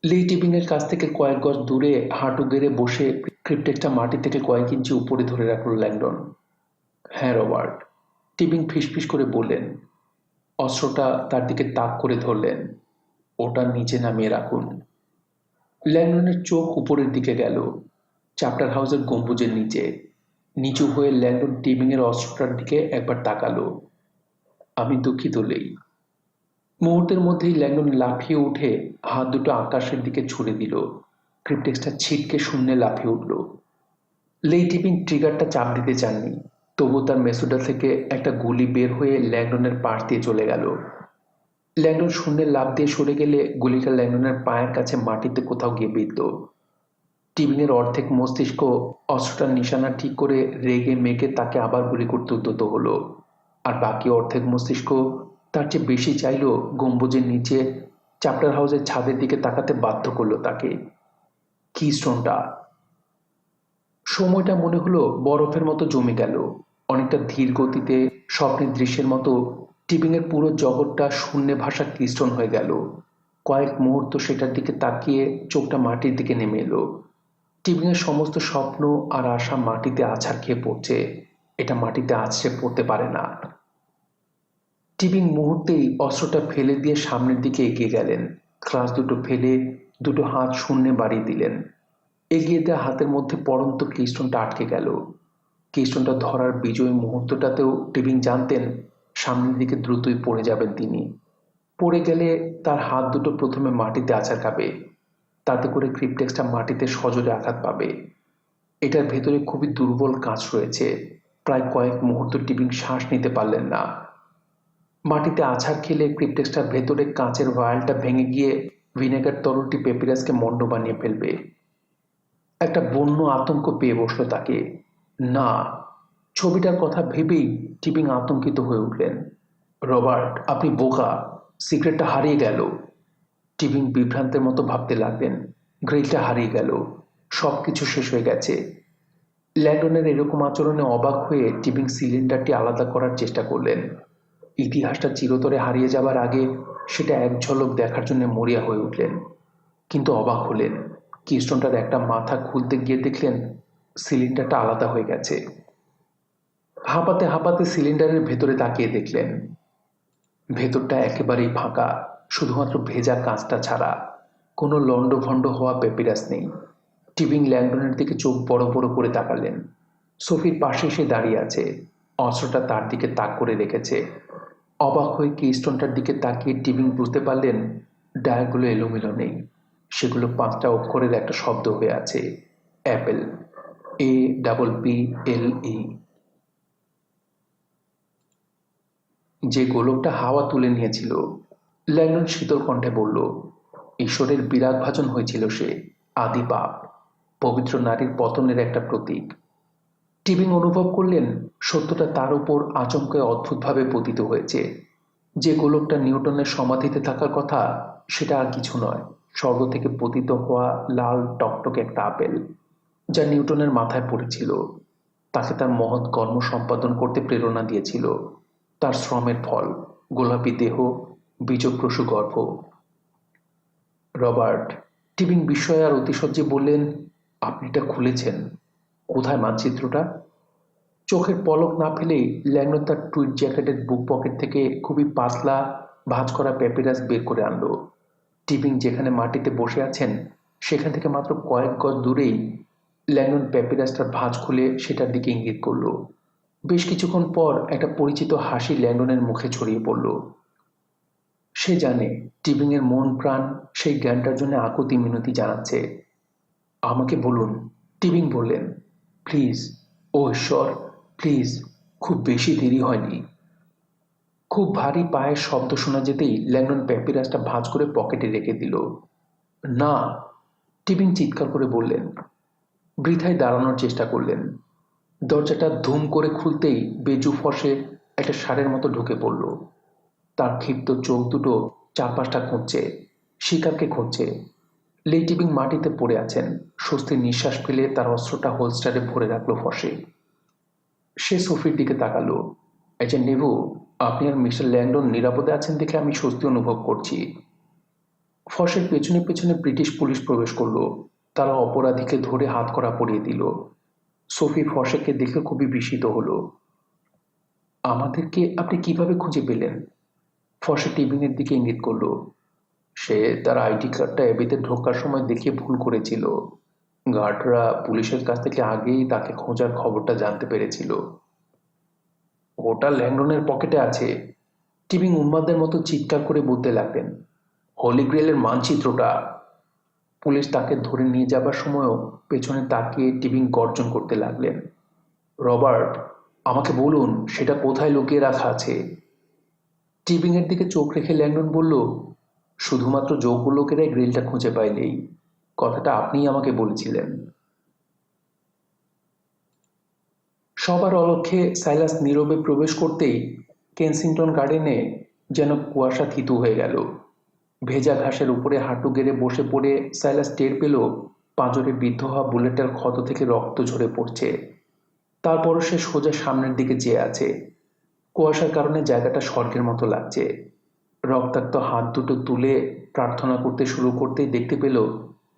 লি টিপিংয়ের কাছ থেকে কয়েক গজ দূরে হাঁটু গেড়ে বসে ক্রিপ্টেক্সটা মাটি থেকে কয়েক ইঞ্চি উপরে ধরে রাখল ল্যাংডন। হ্যাঁ রবার্ট, টিপিং ফিসফিস করে বললেন। অস্ত্রটা তার দিকে তাক করে ধরলেন। ওটা নিচে নামিয়ে রাখুন। ল্যাংডনের চোখ উপরের দিকে গেল, চ্যাপ্টার হাউসের গম্বুজের নিচে। নিচু হয়ে ল্যাংডন টিপিংয়ের অস্ত্রটার দিকে একবার তাকালো। আমি দুঃখিত লেই। মুহূর্তের মধ্যেই ল্যাংডন লাফিয়ে উঠে হাত দুটো আকাশের দিকে ছুড়ে দিল। ক্রিপ্টেক্সটা ছিটকে শূন্যে লাফিয়ে উঠল। লেই টিপিং ট্রিগারটা চাপ দিতে চাননি, তবু তার মেসুডা থেকে একটা গুলি বের হয়ে ল্যাংডনের পাশ দিয়ে চলে গেল। ল্যাংডন শূন্যে লাফ দিয়ে সরে গেলে গুলিটা ল্যাংডনের পায়ের কাছে মাটিতে কোথাও গিয়ে বিঁধল। টিপিংয়ের অর্ধেক মস্তিষ্ক অস্ত্রটার নিশানা ঠিক করে রেগে মেগে তাকে আবার গুলি করতে উদ্যত হলো, আর বাকি অর্ধেক মস্তিষ্ক তার চেয়ে বেশি চাইল গম্বুজের নিচে চ্যাপ্টার হাউসের ছাদের দিকে তাকাতে বাধ্য করলো তাকে। কিস্টোনটা! সময়টা মনে হলো বরফের মতো জমে গেল। অনেকটা ধীর গতিতে স্বপ্নের দৃশ্যের মতো টিপিংয়ের পুরো জগৎটা শূন্যে ভাসা কিস্টোন হয়ে গেল। কয়েক মুহূর্ত সেটার দিকে তাকিয়ে চোখটা মাটির দিকে নেমে এলো। টিপিংয়ের সমস্ত স্বপ্ন আর আশা মাটিতে আছাড় খেয়ে পড়ছে। এটা মাটিতে আছড়ে পড়তে পারে না। টিপিং মুহূর্তেই অস্ত্রটা ফেলে দিয়ে সামনের দিকে এগিয়ে গেলেন। ক্লাস দুটো ফেলে দুটো হাত শূন্যে বাড়িয়ে দিলেন। এগিয়ে দেওয়া হাতের মধ্যে পড়ন্ত কিস্টোনটা আটকে গেল। কিস্টোনটা ধরার বিজয়ী মুহূর্তটাতেও টিপিং জানতেন সামনের দিকে দ্রুতই পড়ে যাবেন তিনি। পড়ে গেলে তার হাত দুটো প্রথমে মাটিতে আছাড় খাবে, তাতে করে ক্রিপ্টেক্সটা মাটিতে সজোরে আঘাত পাবে। এটার ভেতরে খুবই দুর্বল কাঁচ রয়েছে। প্রায় কয়েক মুহূর্ত টিপিং শ্বাস নিতে পারলেন না। মাটিতে আছাড় খেলে ক্রিপ্টেক্সটার ভেতরে কাঁচের ভায়ালটা ভেঙে গিয়ে ভিনেগার তরলটি পেপিরাসকে মণ্ড বানিয়ে ফেলবে। একটা বন্য আতঙ্ক পেয়ে বসলো তাকে। না, ছবিটার কথা ভেবেই টিপিং আতঙ্কিত হয়ে উঠলেন। রবার্ট, আপনি বোকা, সিক্রেটটা হারিয়ে গেল। টিপিং বিভ্রান্তের মতো ভাবতে লাগলেন। গ্রিলটা হারিয়ে গেল, সব কিছু শেষ হয়ে গেছে। ল্যান্ডনের এরকম আচরণে অবাক হয়ে টিপিং সিলিন্ডারটি আলাদা করার চেষ্টা করলেন। ইতিহাসটা চিরতরে হারিয়ে যাবার আগে সেটা এক ঝলক দেখার জন্য মরিয়া হয়ে উঠলেন। কিন্তু অবাক হলেন, কিস্টোনটার একটা মাথা খুলতে গিয়ে দেখলেন সিলিন্ডারটা আলাদা হয়ে গেছে। হাঁপাতে হাঁপাতে সিলিন্ডারের ভেতরে তাকিয়ে দেখলেন ভেতরটা একেবারেই ফাঁকা, শুধুমাত্র ভেজা কাঁচটা ছাড়া। কোনো লণ্ডভণ্ড হওয়া পেপিরাস নেই। টিপিং ল্যান্ডনের দিকে চোখ বড় বড় করে তাকালেন। সোফির পাশে সে দাঁড়িয়ে আছে, অস্ত্রটা তার দিকে তাক করে রেখেছে। অবাক হয়ে কিস্টোনটার দিকে তাকিয়ে টিপিং বুঝতে পারলেন ডায়ালগুলো এলোমেলো নেই, সেগুলো 5টা অক্ষরের একটা শব্দ হয়ে আছে, অ্যাপেল, APPLE। যে গোলকটা হাওয়া তুলে নিয়েছিল, ল্যান্ডন শীতল কণ্ঠে বলল, ঈশ্বরের বিরাগ ভাজন হয়েছিল সে, আদি পাপ, পবিত্র নারীর পতনের একটা প্রতীক। টিপিং অনুভব করলেন সত্যটা তার উপর আচমকে অদ্ভুতভাবে পতিত হয়েছে। যে গোলকটা নিউটনের সমাধিতে থাকার কথা সেটা আর কিছু নয়, স্বর্গ থেকে পতিত হওয়া লাল টকটকে একটা আপেল, যা নিউটনের মাথায় পড়েছিল, তাকে তার মহৎ কর্ম সম্পাদন করতে প্রেরণা দিয়েছিল। তার শ্রমের ফল, গোলাপি দেহ, বীজপ্রসূ গর্ভ। রবার্ট, টিপিং বিস্ময়ে আর অতিশয্যে বললেন, আপনি এটা খুলেছেন? কোথায় মানচিত্রটা? চোখের পলক না ফেলেই ল্যান্ডন তার টুইট জ্যাকেটের বুক পকেট থেকে খুবই পাতলা ভাঁজ করা প্যাপিরাস বের করে আনলো। টিপিং যেখানে মাটিতে বসে আছেন সেখান থেকে মাত্র কয়েক গজ দূরেই ল্যান্ডন প্যাপিরাসটার ভাঁজ খুলে সেটার দিকে ইঙ্গিত করল। বেশ কিছুক্ষণ পর একটা পরিচিত হাসি ল্যান্ডনের মুখে ছড়িয়ে পড়ল। সে জানে টিপিংয়ের মন প্রাণ সেই জ্ঞানটার জন্য আকুতি মিনতি জানাচ্ছে। আমাকে বলুন, টিপিং বললেন, প্লিজ, ও ঈশ্বর, প্লিজ, খুব বেশি দেরি হয়নি। খুব ভারী পায়ের শব্দ শোনা যেতেই ল্যান্ডন প্যাপিরাসটা ভাঁজ করে পকেটে রেখে দিল। না, টিপিং চিৎকার করে বললেন। বৃথায় দাঁড়ানোর চেষ্টা করলেন। দরজাটা ধুম করে খুলতেই বেজু ফসে একটা ষাঁড়ের মতো ঢুকে পড়ল। তার ক্ষিপ্ত চোখ দুটো চারপাশটা খুঁজছে, শিকারকে খুঁজছে। লেই টিপিং মাটিতে পড়ে আছেন, স্বস্তির নিঃশ্বাস ফেলে তার অস্ত্রটা হোলস্টারে ভরে রাখলো ফসে। সে সোফির দিকে তাকালো। এজেন্ট নেভু, আপনি আর মিস্টার ল্যান্ডন নিরাপদে আছেন দেখে আমি স্বস্তি অনুভব করছি। ফসের পেছনে পেছনে ব্রিটিশ পুলিশ প্রবেশ করলো। তারা অপরাধীকে ধরে হাতকড়া পরিয়ে দিল। সোফি ফসেকে দেখে খুবই বিস্মিত হলো। আমাদেরকে আপনি কিভাবে খুঁজে পেলেন? ফসে টিপিংয়ের দিকে ইঙ্গিত করলো। সে তার আইডি কার্ডটা এবিতে ঢোকার সময় দেখে ভুল করেছিল। গার্ডরা পুলিশের কাছ থেকে আগেই তাকে খোঁজার খবরটা জানতে পেরেছিল। ওটা ল্যান্ডনের পকেটে আছে, টিপিং উন্মাদের মতো চিৎকার করে বলতে লাগলেন। হোলি গ্রেলের মানচিত্রটা। পুলিশ তাকে ধরে নিয়ে যাবার সময়ও পেছনে তাকিয়ে টিপিং গর্জন করতে লাগলেন। রবার্ট, আমাকে বলুন সেটা কোথায় লুকিয়ে রাখা আছে? টিপিংয়ের দিকে চোখ রেখে ল্যান্ডন বলল, শুধুমাত্র যোগ্য লোকেরাই গ্রিলটা খুঁজে পাইলেই। কথাটা আপনিই আমাকে বলেছিলেন। সবার অলক্ষ্যে সাইলাস নীরবে প্রবেশ করতেই কেনসিংটন গার্ডেনে যেন কুয়াশা থিতু হয়ে গেল। ভেজা ঘাসের উপরে হাঁটু গেড়ে বসে পড়ে সাইলাস টের পেল পাঁজরে বিদ্ধ হওয়া বুলেটের ক্ষত থেকে রক্ত ঝরে পড়ছে। তারপরও সে সোজা সামনের দিকে চেয়ে আছে। কুয়াশার কারণে জায়গাটা স্বর্গের মতো লাগছে। রক্তাক্ত হাত দুটো তুলে প্রার্থনা করতে শুরু করতেই দেখতে পেল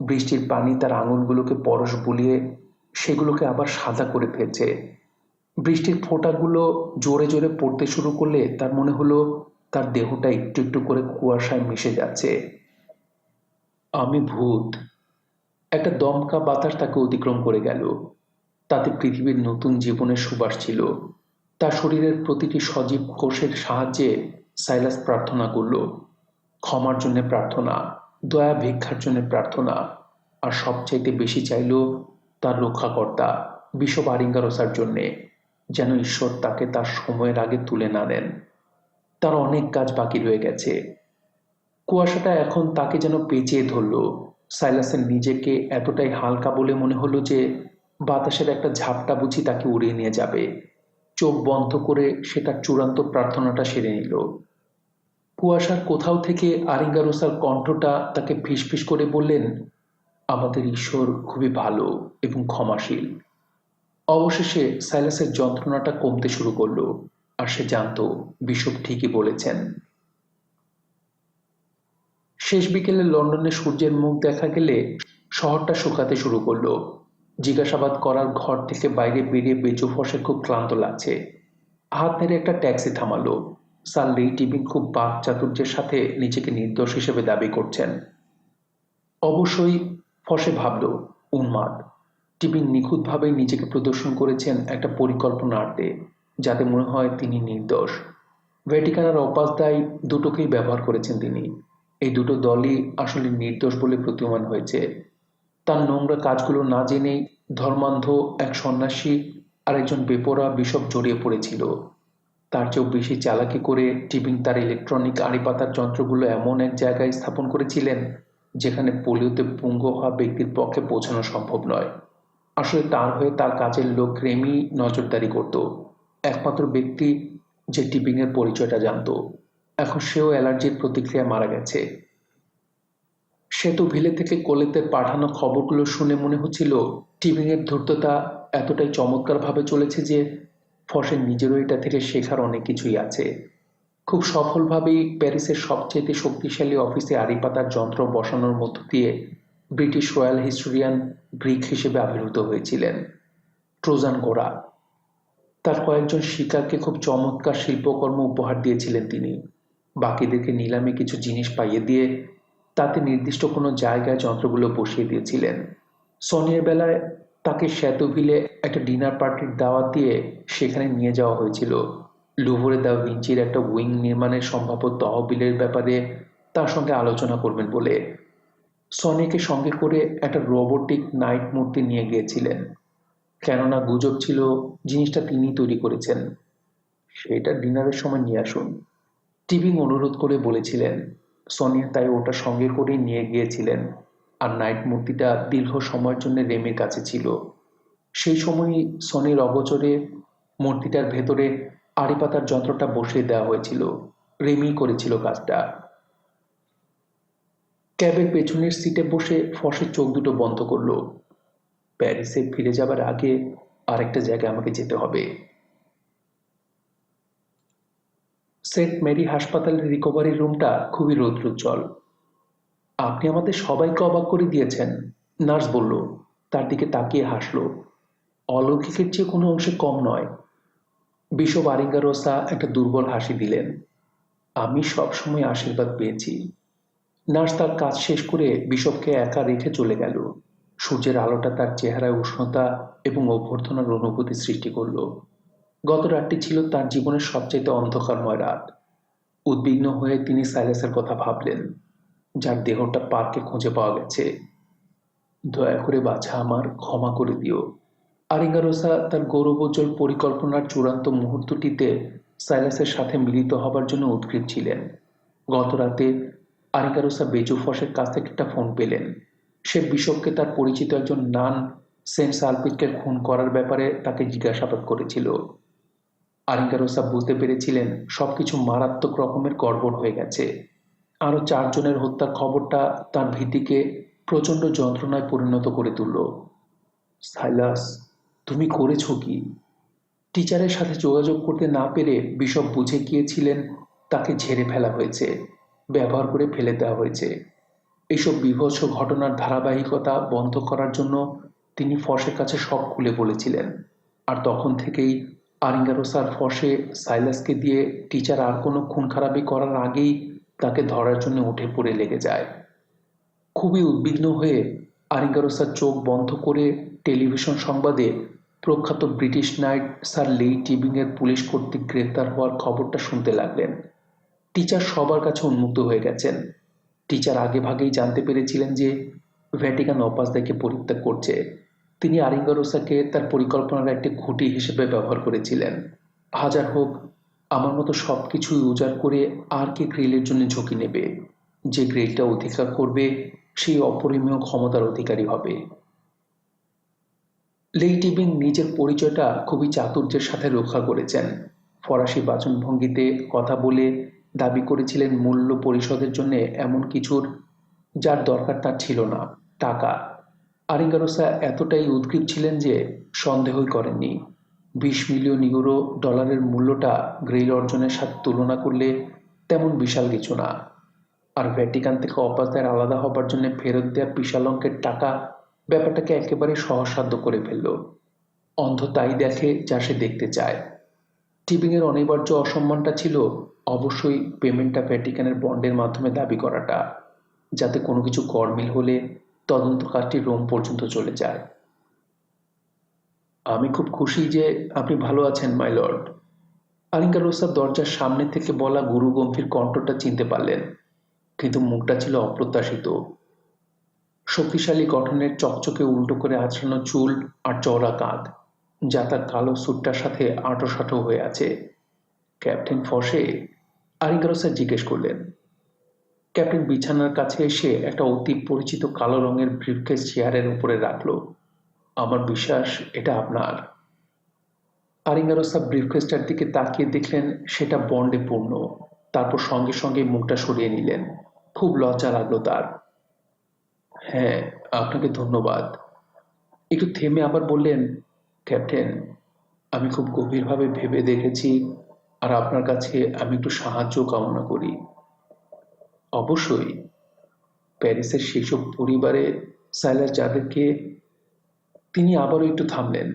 বৃষ্টির পানি তার আঙুলগুলোকে পরশ বুলিয়ে সেগুলোকে আবার সাদা করে ফেলছে। বৃষ্টির ফোঁটাগুলো জোরে জোরে পড়তে শুরু করলে তার মনে হলো তার দেহটা একটু একটু করে কুয়াশায় মিশে যাচ্ছে। আমি ভূত। একটা দমকা বাতাস তাকে অতিক্রম করে গেল। তাতে পৃথিবীর নতুন জীবনের সুবাস ছিল। তার শরীরের প্রতিটি সজীব কোষের সাহায্যে সাইলাস প্রার্থনা করল। ক্ষমার জন্য প্রার্থনা, দয়া ভিক্ষার জন্য প্রার্থনা, আর সবচাইতে বেশি চাইল তার রক্ষাকর্তা বিশপ আরিঙ্গারোসার জন্যে, যেন ঈশ্বর তাকে তার সময়ের আগে তুলে না নেন। তার অনেক কাজ বাকি রয়ে গেছে। কুয়াশাটা এখন তাকে যেন পেঁচিয়ে ধরল। সাইলাসের নিজেকে এতটাই হালকা বলে মনে হলো যে বাতাসের একটা ঝাপটা বুঝি তাকে উড়িয়ে নিয়ে যাবে। চোখ বন্ধ করে সে তার চূড়ান্ত প্রার্থনাটা সেরে নিল। কুয়াশার কোথাও থেকে আরিঙ্গারোসার কণ্ঠটা তাকে ফিসফিস করে বললেন, আমাদের ঈশ্বর খুবই ভালো এবং ক্ষমাশীল। অবশেষে সাইলাসের যন্ত্রণাটা কমতে শুরু করলো, আর সে জানত বিশপ ঠিকই বলেছেন। শেষ বিকেলে লন্ডনে সূর্যের মুখ দেখা গেলে শহরটা শুকাতে শুরু করলো। জিজ্ঞাসাবাদ করার ঘর থেকে বাইরে বেরিয়ে বেজুফসে খুব ক্লান্ত লাগছে। হাত নেড়ে একটা ট্যাক্সি থামালো। স্যার লি টিবিং খুব বাক চাতুর্যের সাথে নিজেকে নির্দোষ হিসেবে দাবি করছেন। অবশ্যই ফসে ভাবল, উন্মাদ। টিবিং নিখুঁতভাবেই নিজেকে প্রদর্শন করেছেন একটা পরিকল্পনার্থে, যাতে মনে হয় তিনি নির্দোষ। ভ্যাটিকান আর অপাসদায় দুটোকেই ব্যবহার করেছেন তিনি। এই দুটো দলই আসলে নির্দোষ বলে প্রতীয়মান হয়েছে। তার নোংরা কাজগুলো না জেনেই ধর্মান্ধ এক সন্ন্যাসী আর একজন বেপরোয়া বিশপ জড়িয়ে পড়েছিল। তার চেয়েও বেশি চালাকি করে টিবিং তার ইলেকট্রনিক আড়িপাতার যন্ত্রগুলো এমন এক জায়গায় স্থাপন করেছিলেন যেখানে পোলিওতে পুঙ্গ হওয়া ব্যক্তির পক্ষে পৌঁছানো সম্ভব নয়। আসলে তার হয়ে তার কাজের লোক রেমি নজরদারি করত, একমাত্র ব্যক্তি যে টিবিংয়ের পরিচয়টা জানত। এখন সেও অ্যালার্জির প্রতিক্রিয়ায় মারা গেছে। সেতু ভিলে থেকে কোলেতে পাঠানো খবরগুলো শুনে মনে হচ্ছিল টিবিংয়ের ধূর্ততা এতটাই চমৎকারভাবে চলেছে যে ফসের নিজেরও এটা থেকে শেখার অনেক কিছুই আছে। খুব সফলভাবেই প্যারিসের সবচেয়ে শক্তিশালী অফিসে আড়িপাতার যন্ত্র বসানোর মধ্য দিয়ে ব্রিটিশ রয়্যাল হিস্টোরিয়ান গ্রিক হিসেবে আবির্ভূত হয়েছিলেন। ট্রোজান ঘোড়া। তার কয়েকজন শিকারকে খুব চমৎকার শিল্পকর্ম উপহার দিয়েছিলেন তিনি। বাকিদেরকে নিলামে কিছু জিনিস পাইয়ে দিয়ে তাতে নির্দিষ্ট কোনো জায়গায় যন্ত্রগুলো বসিয়ে দিয়েছিলেন। সনির বেলায় তাকে শ্যাতোভিলে একটা ডিনার পার্টির দাওয়াত দিয়ে সেখানে নিয়ে যাওয়া হয়েছিল লুভরে দা ভিঞ্চির একটা উইং নির্মাণের সম্ভাব্য তহবিলের ব্যাপারে তার সঙ্গে আলোচনা করবেন বলে। সনিকে সঙ্গে করে একটা রোবোটিক নাইট মূর্তি নিয়ে গিয়েছিলেন, কেননা গুজব ছিল জিনিসটা তিনিই তৈরি করেছেন। সেটা ডিনারের সময় নিয়ে আসুন, টিবিং অনুরোধ করে বলেছিলেন। সনিয়া তাই ওটা সঙ্গে করেই নিয়ে গিয়েছিলেন, আর নাইট মূর্তিটা দীর্ঘ সময়ের জন্য রেমির কাছে ছিল। সেই সময়ই সনির অগোচরে মূর্তিটার ভেতরে আড়িপাতার যন্ত্রটা বসিয়ে দেওয়া হয়েছিল। রেমি করেছিল কাজটা। ক্যাবের পেছনের সিটে বসে ফসের চোখ দুটো বন্ধ করলো। প্যারিসে ফিরে যাবার আগে আরেকটা জায়গায় আমাকে যেতে হবে। সেন্ট মেরি হাসপাতালের রিকভারি রুমটা খুবই রৌদ্রোজ্জ্বল। আপনি আমাদের সবাইকে অবাক করে দিয়েছেন, নার্স বলল, তার দিকে তাকিয়ে হাসল। অলৌকিকের চেয়ে কোনো অংশে কম নয়। বিশপ আরিঙ্গারোসা একটা দুর্বল হাসি দিলেন। আমি সবসময় আশীর্বাদ পেয়েছি। নার্স তার কাজ শেষ করে বিশপকে একা রেখে চলে গেল। সূর্যের আলোটা তার চেহারায় উষ্ণতা এবং অভ্যর্থনার অনুভূতি সৃষ্টি করল। গত রাতটি ছিল তার জীবনের সবচেয়ে অন্ধকারময় রাত। উদ্বিগ্ন হয়ে তিনি সাইলাসের কথা ভাবলেন, যার দেহটা পার্কে খুঁজে পাওয়া গেছে। দয়া করে বাছা আমার, ক্ষমা করে দিও। আরিঙ্গারোসা তার গৌরবোজ্জ্বল পরিকল্পনার চূড়ান্ত মুহূর্তটিতে সাইলাসের সাথে মিলিত হবার জন্য উৎকৃত ছিলেন। গত রাতে আরিঙ্গারোসা বেজুফসের কাছ থেকে একটা ফোন পেলেন। সে বিশপকে তার পরিচিত একজন নান সেন্ট সালপিটকে খুন করার ব্যাপারে তাকে জিজ্ঞাসাবাদ করেছিল। আরিঙ্গারোসা বুঝতে পেরেছিলেন সবকিছু মারাত্মক রকমের গড়বড় হয়ে গেছে। আরও 4 জনের হত্যার খবরটা তার ভীতিকে প্রচণ্ড যন্ত্রণায় পরিণত করে তুলল। সাইলাস, তুমি করেছো কি? টিচারের সাথে যোগাযোগ করতে না পেরে বিশপ বুঝে গিয়েছিলেন তাকে ঝেড়ে ফেলা হয়েছে, ব্যবহার করে ফেলে দেওয়া হয়েছে। এইসব বীভৎস ঘটনার ধারাবাহিকতা বন্ধ করার জন্য তিনি ফসের কাছে সব খুলে বলেছিলেন। আর তখন থেকেই আরিঙ্গারোসার ফসে সাইলাসকে দিয়ে টিচার আর কোনো খুন খারাপি করার আগেই তাকে ধরার জন্য উঠে পড়ে লেগে যায়। খুবই উদ্বিগ্ন হয়ে আরিঙ্গারোসার চোখ বন্ধ করে টেলিভিশন সংবাদে প্রখ্যাত ব্রিটিশ নাইট স্যার লি টিবিংয়ের পুলিশ কর্তৃক গ্রেপ্তার হওয়ার খবরটা শুনতে লাগলেন। টিচার সবার কাছে উন্মুক্ত হয়ে গেছেন। টিচার আগে ভাগেই জানতে পেরেছিলেন যে ভ্যাটিকান অপাসদাকে পরিত্যাগ করছে। তিনি আরিঙ্গারোসাকে তার পরিকল্পনার একটি খুঁটি হিসেবে ব্যবহার করেছিলেন। হাজার হোক, আমার মতো সব কিছুই উজাড় করে আর কে গ্রিলের জন্য ঝুঁকি নেবে? যে গ্রিলটা অধিকার করবে সেই অপরিমেয় ক্ষমতার অধিকারী হবে। লেই টিবিং নিজের পরিচয়টা খুবই চাতুর্যের সাথে রক্ষা করেছেন। ফরাসি বাচনভঙ্গিতে কথা বলে দাবি করেছিলেন মূল্য পরিশোধের জন্য এমন কিছুর যার দরকার তার ছিল না, টাকা। আরিঙ্গারোসা এতটাই উদগ্রীব ছিলেন যে সন্দেহই করেননি 20 মিলিয়ন ইউরো ডলারের মূল্যটা গ্রেইল অর্জনের সাথে তুলনা করলে তেমন বিশাল কিছু না। আর ভ্যাটিকান থেকে অপাতায় আলাদা হবার জন্য ফেরত দেওয়া বিশাল অঙ্কের টাকা ব্যাপারটাকে একেবারে সহজসাধ্য করে ফেলল। অন্ধ তাই দেখে যা সে দেখতে চায়। টিবিংয়ের অনিবার্য অসম্মানটা ছিল অবশ্যই পেমেন্টটা ভ্যাটিকানের বন্ডের মাধ্যমে দাবি করাটা, যাতে কোনো কিছু গরমিল হলে তদন্ত কাজটি রোম পর্যন্ত চলে যায়। আমি খুব খুশি যে আপনি ভালো আছেন, মাই লর্ড। আলিঙ্গারোসা দরজার সামনে থেকে বলা গুরুগম্ভীর কণ্ঠটা চিনতে পারলেন, কিন্তু মুখটা ছিল অপ্রত্যাশিত। শক্তিশালী গঠনের চকচকে উল্টো করে আঁচড়ানো চুল আর চওড়া কাঁধ, যা তার কালো স্যুটটার সাথে আঁটোসাঁটো হয়ে আছে। ক্যাপ্টেন ফসে? আরিঙ্গারোসা জিজ্ঞেস করলেন। ক্যাপ্টেন বিছানার কাছে এসে একটা অতি পরিচিত কালো রঙের ব্রিফকেস চেয়ারের উপরে রাখল। আমার বিশ্বাস এটা আপনার। আরিঙ্গারোসা ব্রিফকেসটার দিকে তাকিয়ে দেখলেন সেটা বন্ডে পূর্ণ। তারপর সঙ্গে সঙ্গে মুখটা সরিয়ে নিলেন। খুব লজ্জা লাগলো তার। হ্যাঁ, আপনাকে ধন্যবাদ। একটু থেমে আবার বললেন, ক্যাপ্টেন, আমি খুব গভীরভাবে ভেবে দেখেছি, আর আপনার কাছে আমি একটু সাহায্য কামনা করি। অবশ্যই। প্যারিসের সেসব পরিবারে সাইলাস যাদেরকে। তিনি আবারও একটু থামলেন,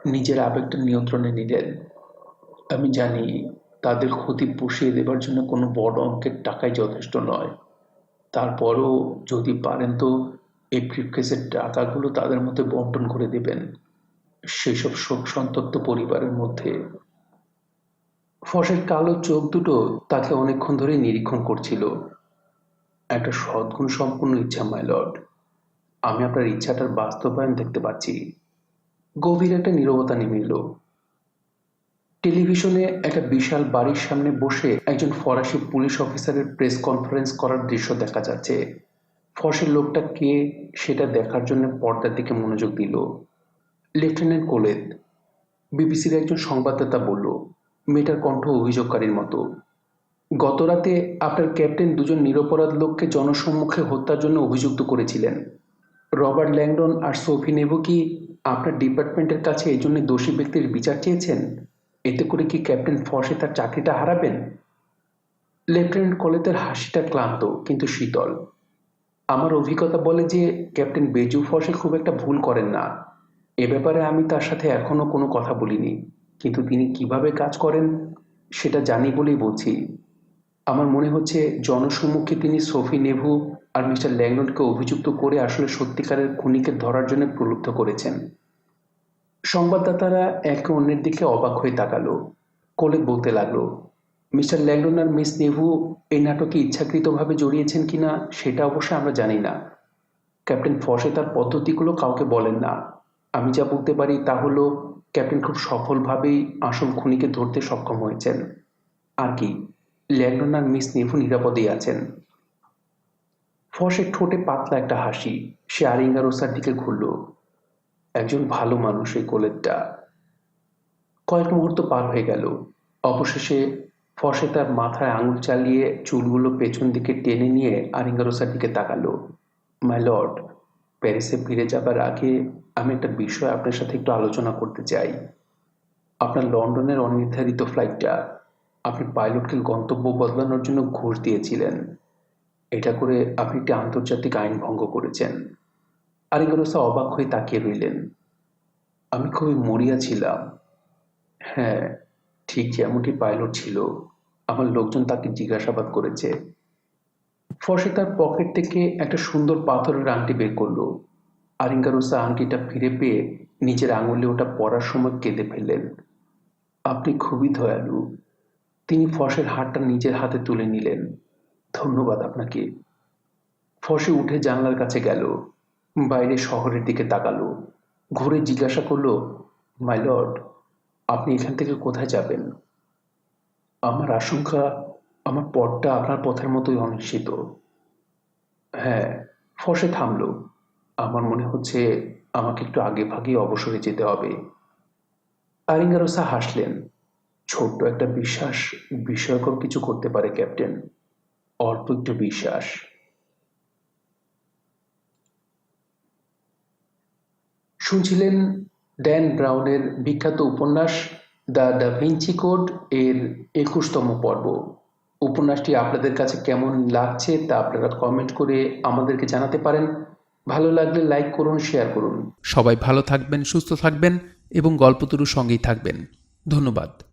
নিজের আবেগটা নিয়ন্ত্রণে নিলেন। আমি জানি তাদের ক্ষতি পুষিয়ে দেবার জন্য কোনো বড় অঙ্কের টাকাই যথেষ্ট নয়। তারপরও যদি পারেন তো এই ব্রিফকেসের টাকাগুলো তাদের মধ্যে বন্টন করে দেবেন, সেসব শোক সন্তপ্ত পরিবারের মধ্যে। ফসের কালো চোখ দুটো তাকে অনেকক্ষণ ধরে নিরীক্ষণ করছিল। একটা সদ্গুণ সম্পূর্ণ ইচ্ছা, মাই লর্ড। আমি আপনার ইচ্ছাটার বাস্তবায়ন দেখতে পাচ্ছি। গভীর একটা নীরবতা নেমে এলো। টেলিভিশনে একটা বিশাল বাড়ির সামনে বসে একজন ফরাসি পুলিশ অফিসারের প্রেস কনফারেন্স করার দৃশ্য দেখা যাচ্ছে। ফসের লোকটা কে সেটা দেখার জন্য পর্দার দিকে মনোযোগ দিল। লেফটেন্যান্ট কোলেদ, বিবিসির একজন সংবাদদাতা বলল, মেয়েটার কণ্ঠ অভিযোগকারীর মতো। গতরাতে আপনার ক্যাপ্টেন দুজন নিরপরাধ লোককে জনসম্মুখে হত্যার জন্য অভিযুক্ত করেছিলেন। রবার্ট ল্যাংডন আর সোফি নেভো কি আপনার ডিপার্টমেন্টের কাছে এই জন্য দোষী ব্যক্তির বিচার চেয়েছেন? এতে করে কি ক্যাপ্টেন ফসে তার চাকরিটা হারাবেন? লেফটেন্যান্ট কোলেদের হাসিটা ক্লান্ত কিন্তু শীতল। আমার অভিজ্ঞতা বলে যে ক্যাপ্টেন বেজু ফসে খুব একটা ভুল করেন না। এ ব্যাপারে আমি তার সাথে এখনো কোনো কথা বলিনি, কিন্তু তিনি কিভাবে কাজ করেন সেটা জানি বলেই বলছি। আমার মনে হচ্ছে জনসম্মুখে তিনি সোফি নেভু আর মিস্টার ল্যাংডনকে অভিযুক্ত করে আসলে সত্যিকারের খুনিকে ধরার জন্য প্রলুব্ধ করেছেন। সংবাদদাতারা একে অন্যের দিকে অবাক হয়ে তাকালো। কোলেদ বলতে লাগলো, মিস্টার ল্যাংডন আর মিস নেভু এই নাটকে ইচ্ছাকৃতভাবে জড়িয়েছেন কিনা সেটা অবশ্য আমরা জানি না। ক্যাপ্টেন ফসে তার পদ্ধতিগুলো কাউকে বলেন না। আমি যা বলতে পারি তা হলো ক্যাপ্টেন খুব সফলভাবেই আসল খুনিকে ধরতে সক্ষম হয়েছেন। আর কি, ল্যাংডন আর মিস নেভু নিরাপদেই আছেন। ফসের ঠোঁটে পাতলা একটা হাসি। সে আরিঙ্গারোসার দিকে ঘুরল। একজন ভালো মানুষ এই কোলেদটা। কয়েক মুহূর্ত পার হয়ে গেল। অবশেষে ফসে তার মাথায় আঙুল চালিয়ে চুলগুলো পেছন দিকে টেনে নিয়ে আরিঙ্গারোসার দিকে তাকালো। মাই লর্ড, প্যারিসে ফিরে যাবার আগে আমি একটা বিষয় আপনার সাথে একটু আলোচনা করতে চাই। আপনার লন্ডনের অনির্ধারিত ফ্লাইটটা, আপনি পাইলটকে গন্তব্য বদলানোর জন্য ঘুষ দিয়েছিলেন। এটা করে আপনি একটি আন্তর্জাতিক আইন ভঙ্গ করেছেন। আরিঙ্গারোসা অবাক হয়ে তাকিয়ে রইলেন। আমি খুবই মরিয়া ছিলাম। হ্যাঁ, ঠিক যেমনটি পাইলট ছিল। আমার লোকজন তাকে জিজ্ঞাসাবাদ করেছে। ফসে তার পকেট থেকে একটা সুন্দর পাথরের আংটি বের করলো। আরিঙ্গারোসা আংটিটা ফিরে পেয়ে নিজের আঙুলে ওটা পরার সময় কেঁদে ফেললেন। আপনি খুবই দয়ালু। তিনি ফসের হাতটা নিজের হাতে তুলে নিলেন। ধন্যবাদ আপনাকে। ফসে উঠে জানলার কাছে গেল। বাইরে শহরের দিকে তাকালো। ঘুরে জিজ্ঞাসা করলো, মাই লর্ড, আপনি এখান থেকে কোথায় যাবেন? আমার আশঙ্কা আমার পথটা আপনার পথের মতোই অনিশ্চিত। হ্যাঁ, ফসে থামল। আমার মনে হচ্ছে আমাকে একটু আগে ভাগে অবসরে যেতে হবে। আরিঙ্গারোসা হাসলেন। ছোট্ট একটা বিশ্বাস বিস্ময়কর কিছু করতে পারে ক্যাপ্টেন। অল্প একটু বিশ্বাস। শুনছিলেন ড্যান ব্রাউনের বিখ্যাত উপন্যাস দ্য ডা ভিঞ্চি কোড এর ২১তম পর্ব। উপন্যাসটি আপনাদের কাছে কেমন লাগছে তা আপনারা কমেন্ট করে আমাদেরকে জানাতে পারেন। ভালো লাগলে লাইক করুন, শেয়ার করুন। সবাই ভালো থাকবেন, সুস্থ থাকবেন এবং গল্পতরুর সঙ্গেই থাকবেন। ধন্যবাদ।